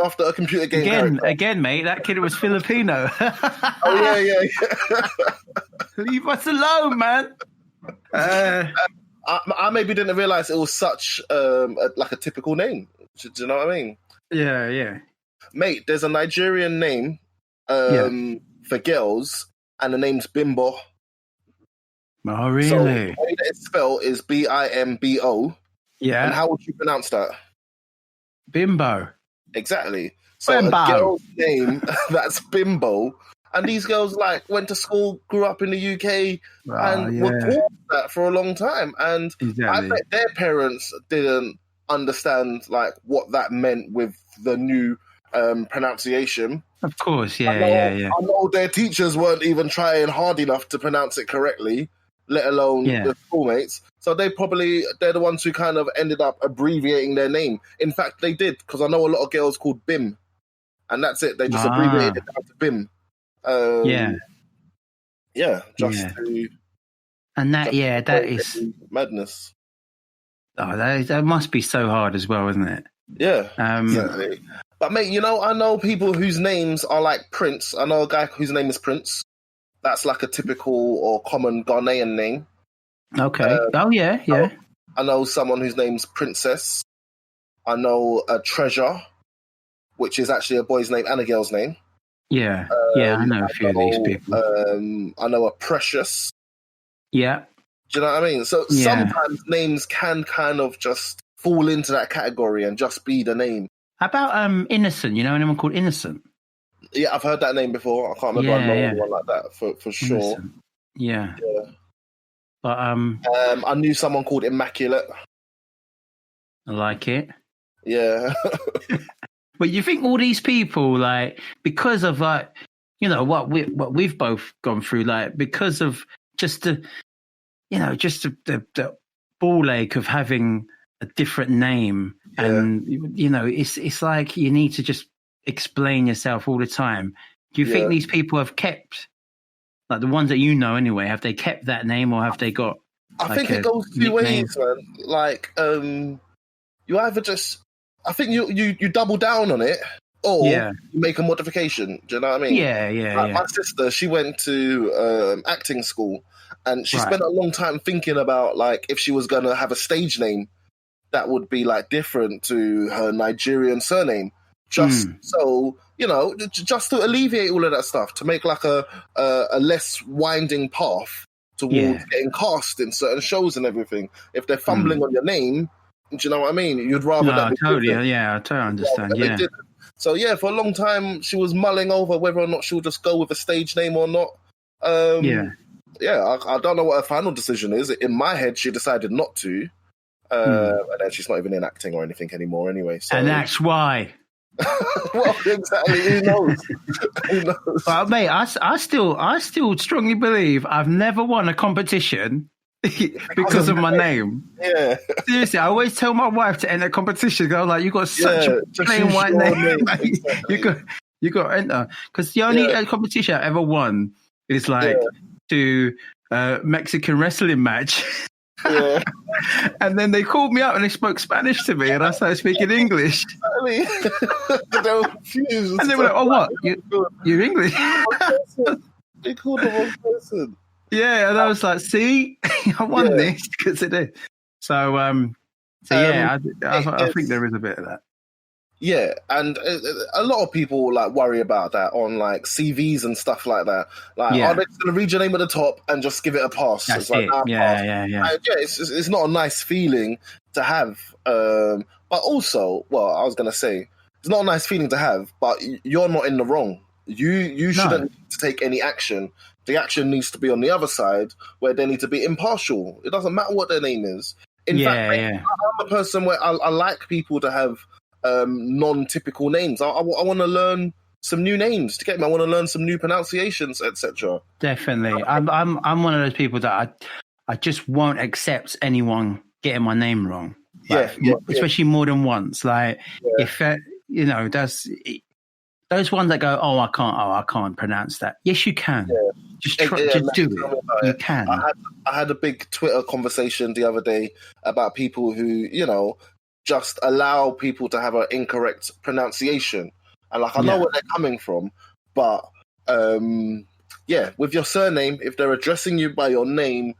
after a computer game character. Again, mate, that kid was Filipino. Oh, yeah. Leave us alone, man. I maybe didn't realize it was such like a typical name. Do you know what I mean? Yeah. Mate, there's a Nigerian name for girls, and the name's Bimbo. Oh, really? So the way that it's spelled is Bimbo. Yeah. And how would you pronounce that? Bimbo. Exactly. So Bimbo. a girl's name that's Bimbo, and these girls like went to school, grew up in the UK, and were taught that for a long time. And I bet their parents didn't understand like what that meant with the new pronunciation. Of course, I know their teachers weren't even trying hard enough to pronounce it correctly, let alone the schoolmates. So they're the ones who kind of ended up abbreviating their name. In fact, they did, because I know a lot of girls called Bim, and that's it. They just abbreviated it down to Bim. And that is madness. Oh, that must be so hard as well, isn't it? Yeah, exactly. But mate, I know people whose names are like Prince. I know a guy whose name is Prince. That's like a typical or common Ghanaian name. Okay. I know someone whose name's Princess. I know a Treasure, which is actually a boy's name and a girl's name. Yeah, I know a few of these people. I know a Precious. Yeah. Do you know what I mean? So sometimes names can kind of just fall into that category and just be the name. How about Innocent? You know anyone called Innocent? Yeah, I've heard that name before. I can't remember anyone like that for sure. Innocent. Yeah. But I knew someone called Immaculate. I like it. Yeah. But you think all these people, like, because of like, what we've both gone through, like, because of just the ball ache of having a different name, and it's like you need to just explain yourself all the time. Do you think these people have kept, like the ones that anyway, have they kept that name, or have they got? I think it goes two ways, man. Like, you either just, I think you double down on it, or you make a modification. Do you know what I mean? Yeah. My sister, she went to acting school, and she spent a long time thinking about like if she was gonna have a stage name that would be like different to her Nigerian surname, just so just to alleviate all of that stuff, to make like a less winding path towards getting cast in certain shows and everything. If they're fumbling on your name, do you know what I mean? You'd rather that. Totally, I totally understand. Yeah. So for a long time she was mulling over whether or not she'll just go with a stage name or not. I don't know what her final decision is. In my head, she decided not to. And then she's not even in acting or anything anymore anyway. So. And that's why. Well, exactly. Who knows? But mate, I still strongly believe I've never won a competition because of my name. Yeah. Seriously, I always tell my wife to enter competitions. I was like, you got such a plain white name. You got to enter. Because the only competition I ever won is like to Mexican wrestling match. Yeah. And then they called me up and they spoke Spanish to me, and I started speaking English. They were confused. And they were like, "Oh, what? You're English?" They called the wrong person. Yeah, and I was like, "See, I won this because of it." So, I think there is a bit of that. Yeah, and a lot of people like worry about that on like CVs and stuff like that. Like, are they just going to read your name at the top and just give it a pass? That's it's like, it. Yeah. It's not a nice feeling to have. But also, I was going to say, it's not a nice feeling to have, but you're not in the wrong. You shouldn't need to take any action. The action needs to be on the other side, where they need to be impartial. It doesn't matter what their name is. In fact, I'm a person where I like people to have non-typical names. I want to learn some new names to get me. I want to learn some new pronunciations, etc. Definitely, I'm one of those people that I just won't accept anyone getting my name wrong. Especially more than once. Like if that's those ones that go, I can't pronounce that. Yes, you can. Yeah. Just do it. You can. I had a big Twitter conversation the other day about people who just allow people to have an incorrect pronunciation. And like I know where they're coming from, but with your surname, if they're addressing you by your name,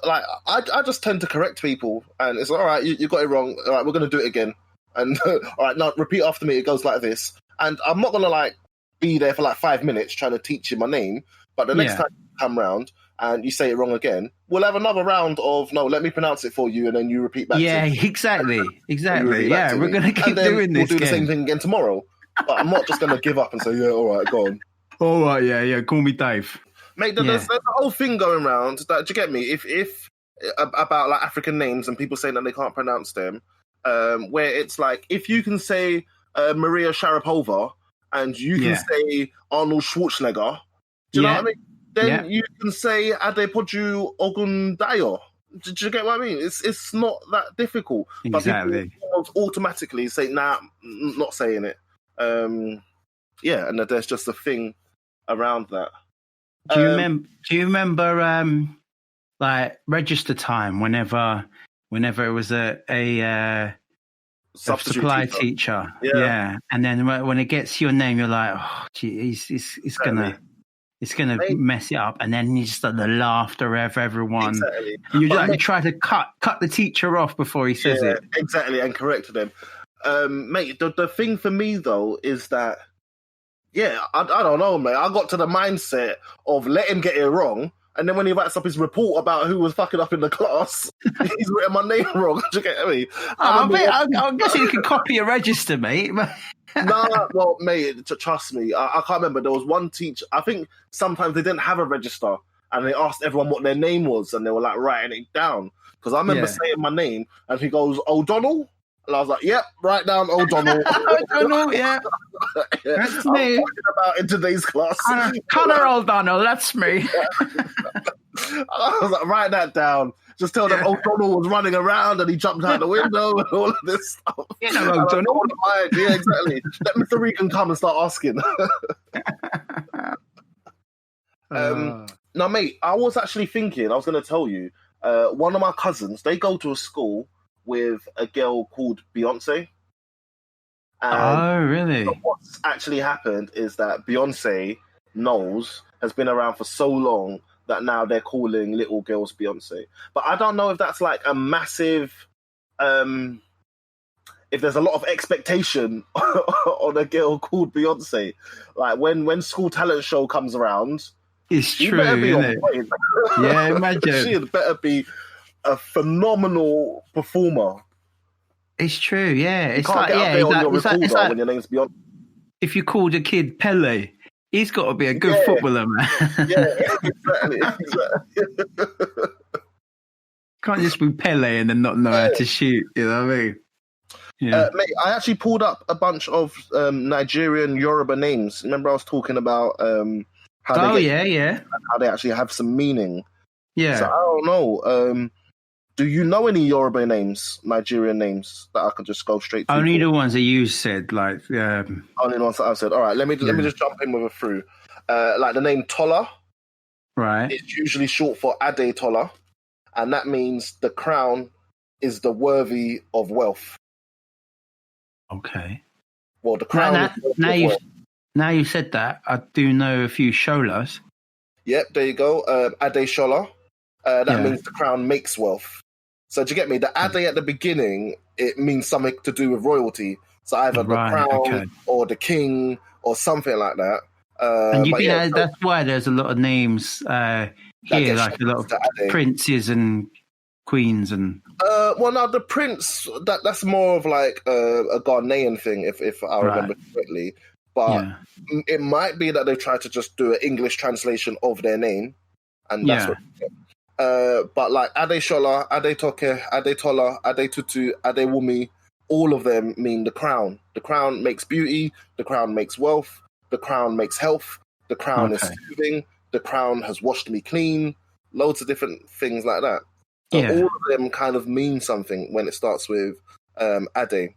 like I just tend to correct people, and it's like, all right, you got it wrong. All right, we're gonna do it again, and all right, now repeat after me. It goes like this, and I'm not gonna like be there for like 5 minutes trying to teach you my name. But the next time you come round and you say it wrong again, we'll have another round of no. Let me pronounce it for you, and then you repeat back. Yeah, to me. exactly. Yeah, we're gonna keep doing this. We'll do the same thing again tomorrow. But I'm not just gonna give up and say, yeah, all right, go on. All right, yeah. Call me Dave. Mate, there's a whole thing going around that, do you get me? If about like African names and people saying that they can't pronounce them, where it's like if you can say Maria Sharapova and you can say Arnold Schwarzenegger, do you know what I mean? Then you can say Adepoju Ogundayo. Do you get what I mean? It's not that difficult. Exactly. But people automatically say, nah, not saying it. And there's just a thing around that. Do you remember like register time whenever it was a supply teacher? Yeah. And then when it gets your name, you're like, oh, gee, it's gonna mess it up, and then you just like the laughter of everyone. Exactly. And you try to cut the teacher off before he says it. Exactly, and correct them. Mate, the thing for me though is that, I don't know, mate. I got to the mindset of let him get it wrong, and then when he writes up his report about who was fucking up in the class, he's written my name wrong. Do you get me? I'm guessing you can copy a register, mate. Nah, well, mate, trust me. I can't remember. There was one teacher. I think sometimes they didn't have a register, and they asked everyone what their name was, and they were like writing it down. Because I remember saying my name, and he goes, O'Donnell. And I was like, yep, write down O'Donnell. O'Donnell, yeah. That's me. I'm talking about in today's class. Connor O'Donnell, that's me. I was like, write that down. Just tell them O'Donnell was running around and he jumped out the window and all of this stuff. You know O'Donnell. Yeah, exactly. Let Mr. Regan come and start asking. Now, mate, I was actually thinking, I was going to tell you, one of my cousins, they go to a school with a girl called Beyonce. Oh, really? So what's actually happened is that Beyonce Knowles has been around for so long that now they're calling little girls Beyonce. But I don't know if that's like a massive, if there's a lot of expectation on a girl called Beyonce. Like when School Talent Show comes around, it's true, isn't it? Yeah, imagine. She had better be a phenomenal performer. It's true, yeah. It's like, it's like when your name's Beyonce. If you called a kid Pele, he's got to be a good footballer, man. Exactly. Can't just be Pele and then not know how to shoot, you know what I mean? Yeah. Mate, I actually pulled up a bunch of Nigerian Yoruba names. Remember I was talking about how they actually have some meaning. Yeah. So I don't know. Do you know any Yoruba names, Nigerian names, that I could just go straight to? Only the ones that you said, like... Only the ones that I said. All right, let me just jump in with a few. Like the name Tola. Right. It's usually short for Ade Tola, and that means the crown is the worthy of wealth. Okay. Well, the crown... Now you said that, I do know a few Sholas. Yep, there you go. Ade Shola. That means the crown makes wealth. So do you get me? The Ade at the beginning, it means something to do with royalty. So either the crown or the king or something like that. And you think that's why there's a lot of names here, like a lot of princes and queens and... well, no, the prince, that's more of like a Ghanaian thing, if I remember correctly. But it might be that they try to just do an English translation of their name. And that's what... but like Ade Shola, Ade Toke, Ade Tola, Ade Tutu, Ade Wumi, all of them mean the crown. The crown makes beauty, the crown makes wealth, the crown makes health, the crown is soothing, the crown has washed me clean, loads of different things like that. So all of them kind of mean something when it starts with Ade.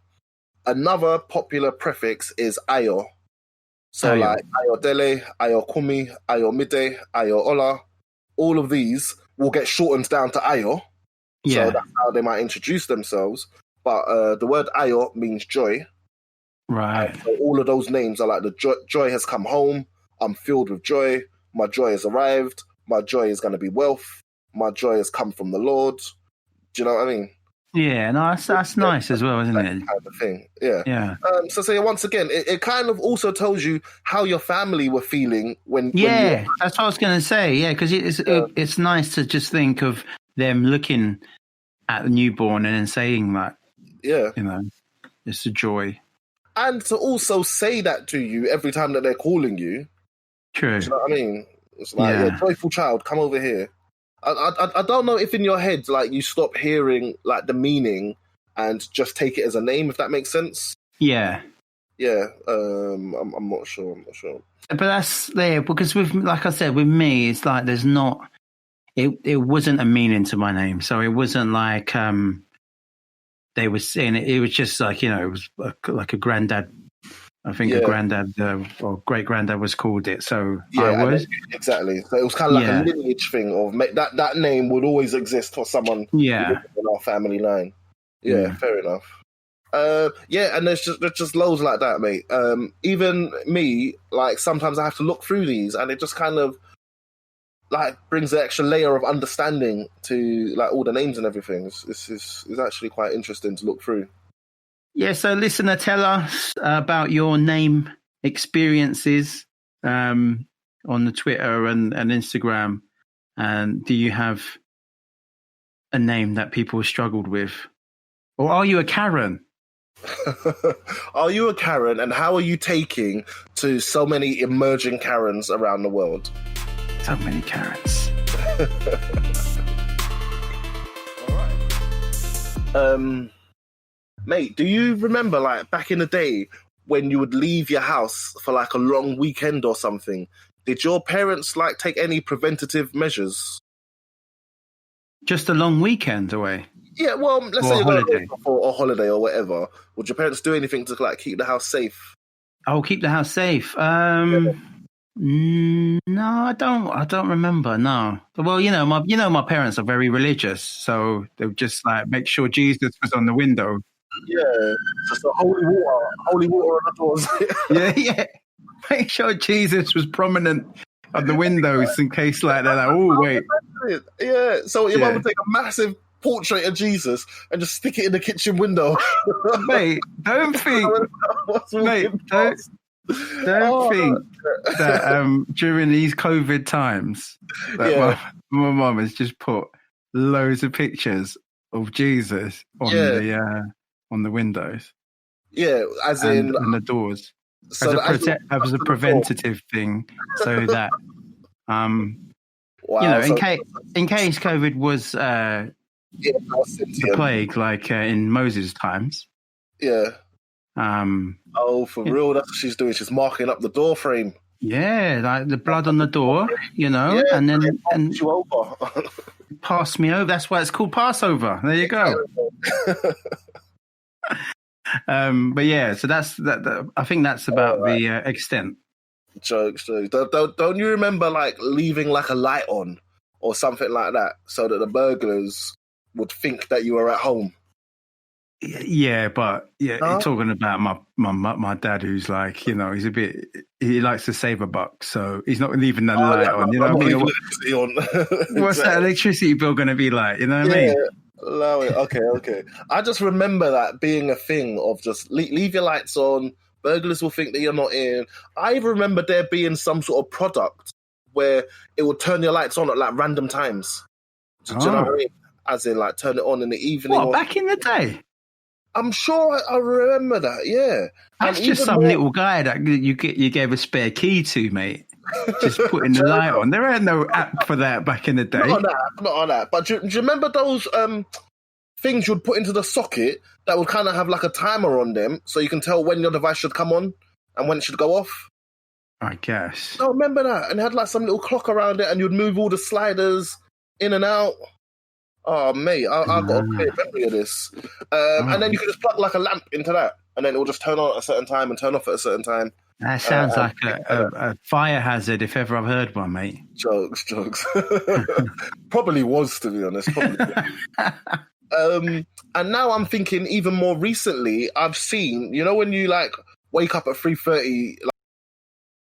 Another popular prefix is Ayo. So like Ayodele, Ayokumi, Ayomide, Ayoola, all of these will get shortened down to Ayo. So that's how they might introduce themselves. but the word Ayo means joy. Right. So all of those names are like the joy has come home. I'm filled with joy. My joy has arrived. My joy is going to be wealth. My joy has come from the Lord. Do you know what I mean? Yeah, no, that's nice as well, isn't it? Kind of thing. Yeah. Yeah. So once again, it kind of also tells you how your family were feeling when. Yeah, that's what I was going to say. Yeah, because it's nice to just think of them looking at the newborn and then saying that. Yeah. You know, it's a joy. And to also say that to you every time that they're calling you. True. Do you know what I mean? It's like, yeah, joyful child, come over here. I don't know if in your head, like, you stop hearing, like, the meaning and just take it as a name, if that makes sense. Yeah. Yeah. I'm not sure. But that's there because like I said, with me, it's like there's not. It wasn't a meaning to my name, so it wasn't like they were saying it. It was just like, it was like a granddad. I think a granddad or great granddad was called it. So I was exactly. So it was kind of like a lineage thing of that name would always exist for someone. Yeah, in our family line. Yeah, fair enough. And there's just loads like that, mate. Even me, like, sometimes I have to look through these, and it just kind of like brings an extra layer of understanding to like all the names and everything. It's actually quite interesting to look through. Yeah, so listener, tell us about your name experiences on the Twitter and Instagram. And do you have a name that people struggled with? Or are you a Karen? Are you a Karen? And how are you taking to so many emerging Karens around the world? So many Karens. All right. Mate, do you remember, like, back in the day when you would leave your house for, like, a long weekend or something? Did your parents, like, take any preventative measures? Just a long weekend away? Yeah, well, let's say you're going for a holiday or whatever. Would your parents do anything to, like, keep the house safe? Oh, keep the house safe. No, I don't remember. No. Well, my parents are very religious, so they would just like make sure Jesus was on the window. Yeah, just the holy water on the doors. yeah. Make sure Jesus was prominent on the windows in case, like, they're like, oh wait. Yeah. So your mum would take a massive portrait of Jesus and just stick it in the kitchen window. Mate, don't think. Don't think that during these COVID times that my mum has just put loads of pictures of Jesus on the windows. Yeah, as in and the doors. So as a preventative thing, so that in case COVID was the plague, like in Moses' times. Yeah. For real, that's what she's doing. She's marking up the door frame. Yeah, like the blood on the door, and then you over. Pass me over. That's why it's called Passover. There you go. But yeah, so that's that. I think that's about the extent. Jokes. Don't you remember, like, leaving like a light on or something like that so that the burglars would think that you were at home? Yeah, but you're talking about my dad, who's like, he's a bit, he likes to save a buck, so he's not leaving the light on. You know what I mean? What's that electricity bill going to be like? You know what I mean? Allow it. Okay. I just remember that being a thing of just leave your lights on. Burglars will think that you're not in. I even remember there being some sort of product where it would turn your lights on at like random times. Do you know what I mean? As in, like, turn it on in the evening. What, back in the day? I'm sure I remember that, yeah. That's just some little guy that you gave a spare key to, mate. Just putting the light on. There ain't no app for that back in the day. Not on that. But do you remember those things you'd put into the socket that would kind of have like a timer on them so you can tell when your device should come on and when it should go off? I guess. I remember that. And it had like some little clock around it and you'd move all the sliders in and out. Oh, mate, I got a clear memory of this. And then you could just plug like a lamp into that, and then it will just turn on at a certain time and turn off at a certain time. That sounds like a fire hazard, if ever I've heard one, mate. Jokes. Probably was, to be honest. Probably. And now I'm thinking even more recently, I've seen, you know, when you like wake up at 3:30,